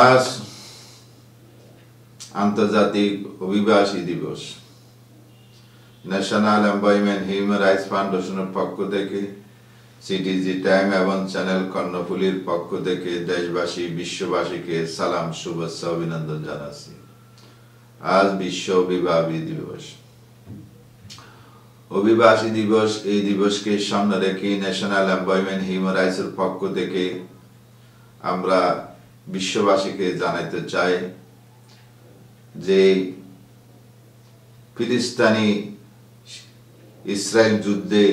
আজ আন্তর্জাতিক অভিবাসী দিবস। ন্যাশনাল এমপ্লয়মেন্ট হিউম্যান রাইটস ফাউন্ডেশনের পক্ষ থেকে, সিটিজি টাইম এবং চ্যানেল কর্ণফুলীর পক্ষ থেকে দেশবাসী বিশ্ববাসীকে সালাম, শুভেচ্ছা, অভিনন্দন জানাচ্ছি। আজ বিশ্ব অভিবাসী দিবস। অভিবাসী দিবস, এই দিবসকে সামনে রেখে ন্যাশনাল এমপ্লয়মেন্ট হিউম্যান রাইটসের পক্ষ থেকে আমরা বিশ্ববাসীকে জানাতে চাই যে ফিলিস্তিনি ইসরায়েল যুদ্ধে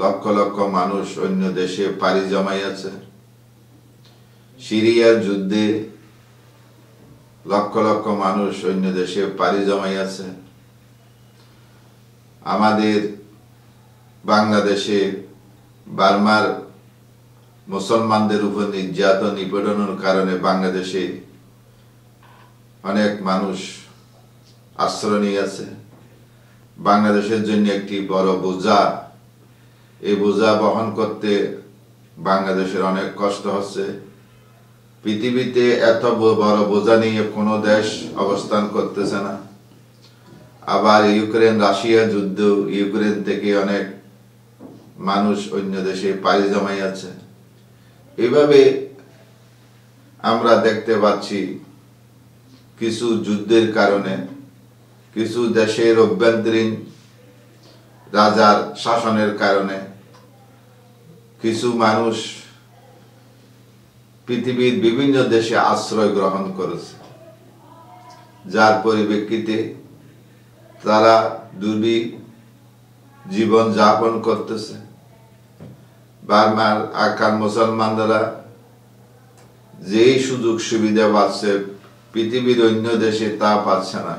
লক্ষ লক্ষ মানুষ অন্য দেশে পাড়ি জমাইয়াছে। সিরিয়ার যুদ্ধে লক্ষ লক্ষ মানুষ অন্য দেশে পাড়ি জমাইয়াছে। আমাদের বাংলাদেশে বার্মার মুসলমানদের উপর নির্যাতন নিপীড়নের কারণে বাংলাদেশে অনেক মানুষ আশ্রয় নিয়েছে। বাংলাদেশের জন্য একটি বড় বোঝা, এই বোঝা বহন করতে বাংলাদেশের অনেক কষ্ট হচ্ছে। পৃথিবীতে এত বড় বোঝা নিয়ে কোনো দেশ অবস্থান করতেছে না। আবার ইউক্রেন রাশিয়া যুদ্ধ, ইউক্রেন থেকে অনেক মানুষ অন্য দেশে পাড়ি জমাইয়াছে। এভাবে আমরা দেখতে পাচ্ছি কিছু যুদ্ধের কারণে, কিছু দেশের অভ্যন্তরীণ রাজার শাসনের কারণে কিছু মানুষ পৃথিবীর বিভিন্ন দেশে আশ্রয় গ্রহণ করেছে, যার পরিপ্রেক্ষিতে তারা দুর্বিষ জীবন যাপন করতেছে। বার্মার আকার মুসলমানরা যেই সুযোগ সুবিধা পাচ্ছে পৃথিবীর অন্য দেশে তা পাচ্ছে না।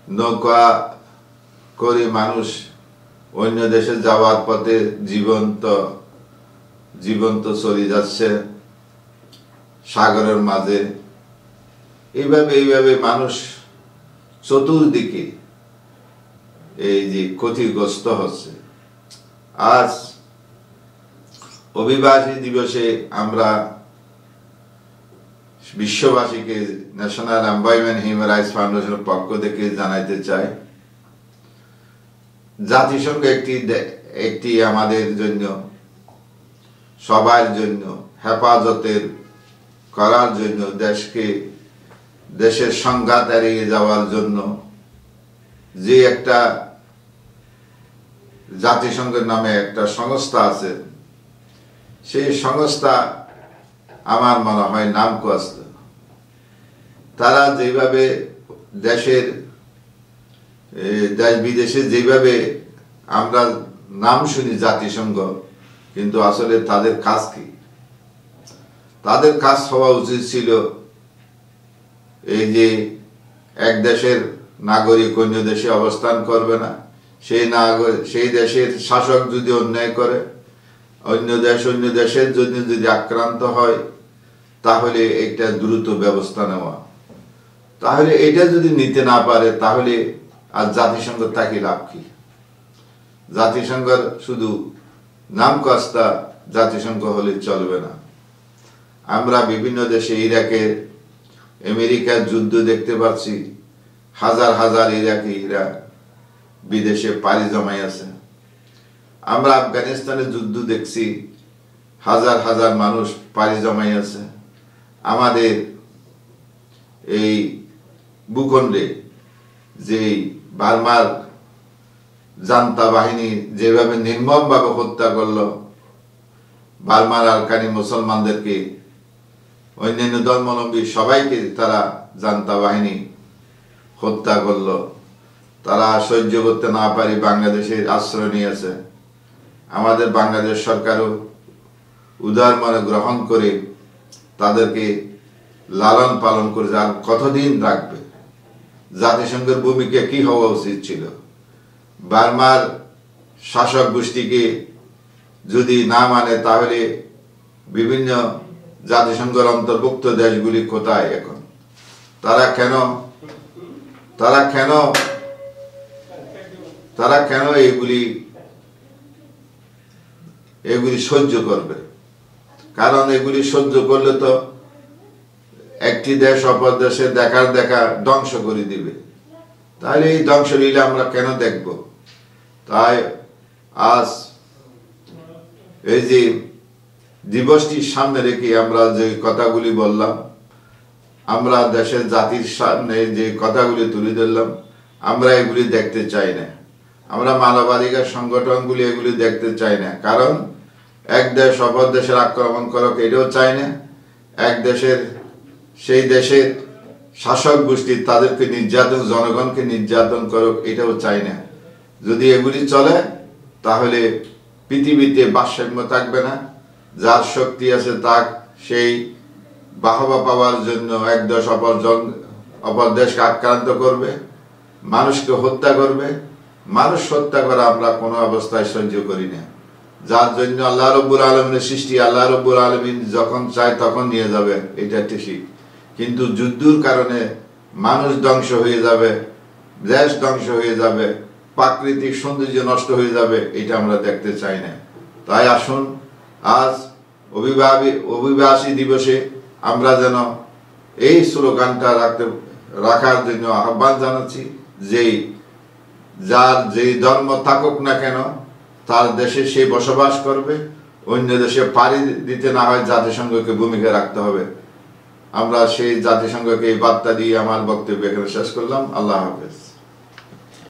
নৌকা করে মানুষ অন্য দেশে যাওয়ার পথে জীবন্ত চলে যাচ্ছে সাগরের মাঝে। এইভাবে মানুষ চতুর্দিকে এই যে ক্ষতিগ্রস্ত হচ্ছে। আজ অভিবাসী দিবসে আমরা বিশ্ববাসীকে ন্যাশনাল এমপ্লয়মেন্ট হিউম্যান রাইটস ফাউন্ডেশনের পক্ষ থেকে জানাইতে চাই, জাতিসংঘ একটি আমাদের জন্য, সবার জন্য হেফাজতের করার জন্য, দেশের সংঘাত এড়িয়ে যাওয়ার জন্য যে একটা জাতিসংঘের নামে একটা সংস্থা আছে, সেই সংস্থা আমার মনে হয় নামকস্ত। তারা যেভাবে দেশ বিদেশে যেভাবে আমরা নাম শুনি জাতিসংঘ, কিন্তু আসলে তাদের কাজ কি? তাদের কাজ হওয়া উচিত ছিল এই যে এক দেশের নাগরিক অন্য দেশে অবস্থান করবে না, সেই দেশের শাসক যদি অন্যায় করে, অন্য দেশের জন্য যদি আক্রান্ত হয়, তাহলে একটা দ্রুত ব্যবস্থা নেওয়া। তাহলে এটা যদি নিতে না পারে, তাহলে আর জাতিসংঘ তাকে লাভ কি? জাতিসংঘের শুধু নামকস্তা জাতিসংঘ হলে চলবে না। আমরা বিভিন্ন দেশে ইরাকের, আমেরিকার যুদ্ধ দেখতে পাচ্ছি। হাজার হাজার ইরাকিরা বিদেশে পাড়ি জমাই আছে। আমরা আফগানিস্তানের যুদ্ধ দেখছি, হাজার হাজার মানুষ পাড়ি জমাই আছে। আমাদের এই ভূখণ্ডে যে বার্মার জান্তা বাহিনী যেভাবে নির্মমভাবে হত্যা করলো বার্মার আরকানি মুসলমানদেরকে, অন্যান্য ধর্মাবলম্বী সবাইকে তারা জান্তা বাহিনী হত্যা করলো। তারা সহ্য করতে না পারি বাংলাদেশের আশ্রয় নিয়েছে। আমাদের বাংলাদেশ সরকারও উদার মনে গ্রহণ করে তাদেরকে লালন পালন করে আর কতদিন রাখবে? জাতিসংঘের ভূমিকা কি হওয়া উচিত ছিল? বার্মার শাসক গোষ্ঠীকে যদি না মানে, তাহলে বিভিন্ন জাতিসংঘের অন্তর্ভুক্ত দেশগুলি কোথায় এখন? তারা কেন এগুলি এগুলি সহ্য করবে। কারণ এগুলি সহ্য করলে তো একটি দেশ অপর দেশে দেখার দেখা ধ্বংস করে দিবে। তাহলে এই ধ্বংসলীলা আমরা কেন দেখব? তাই আজ এই যে দিবসটি সামনে রেখে আমরা যে কথাগুলি বললাম, আমরা দেশের জাতির সামনে যে কথাগুলি তুলে ধরলাম, আমরা এগুলি দেখতে চাই না। আমরা মানবাধিকার সংগঠনগুলি এগুলি দেখতে চাই না। কারণ এক দেশ অপর দেশের আক্রমণ করুক এটাও চাই না। এক দেশের সেই দেশের শাসক গোষ্ঠী তাদেরকে নির্যাতন, জনগণকে নির্যাতন করুক এটাও চাই না। যদি এগুলি চলে তাহলে পৃথিবীতে ভারসাম্য থাকবে না। যার শক্তি আছে তা সেই বাহবা পাওয়ার জন্য এক দেশ অপর দেশকে আক্রান্ত করবে, মানুষকে হত্যা করবে। মানুষ হত্যা করা আমরা কোনো অবস্থায় সহ্য করি না। যার জন্য আল্লাহ রব্বুল আলমিনের সৃষ্টি, আল্লাহ রব্বুল আলমিন যখন চায় তখন নিয়ে যাবে, এটা ঠিক। কিন্তু যুদ্ধের কারণে মানুষ ধ্বংস হয়ে যাবে, দেশ ধ্বংস হয়ে যাবে, প্রাকৃতিক সৌন্দর্য নষ্ট হয়ে যাবে, এটা আমরা দেখতে চাই না। তাই আসুন আজ অভিবাসী দিবসে আমরা যেন এই স্লোগানটা রাখার জন্য আহ্বান জানাচ্ছি যে যার যেই ধর্ম থাকুক না কেন তার দেশে সে বসবাস করবে, অন্য দেশে পাড়ি দিতে না হয় জাতিসংঘকে ভূমিকা রাখতে হবে। আমরা সেই জাতিসংঘকে এই বার্তা দিয়ে আমার বক্তব্য এখানে শেষ করলাম। আল্লাহ হাফেজ।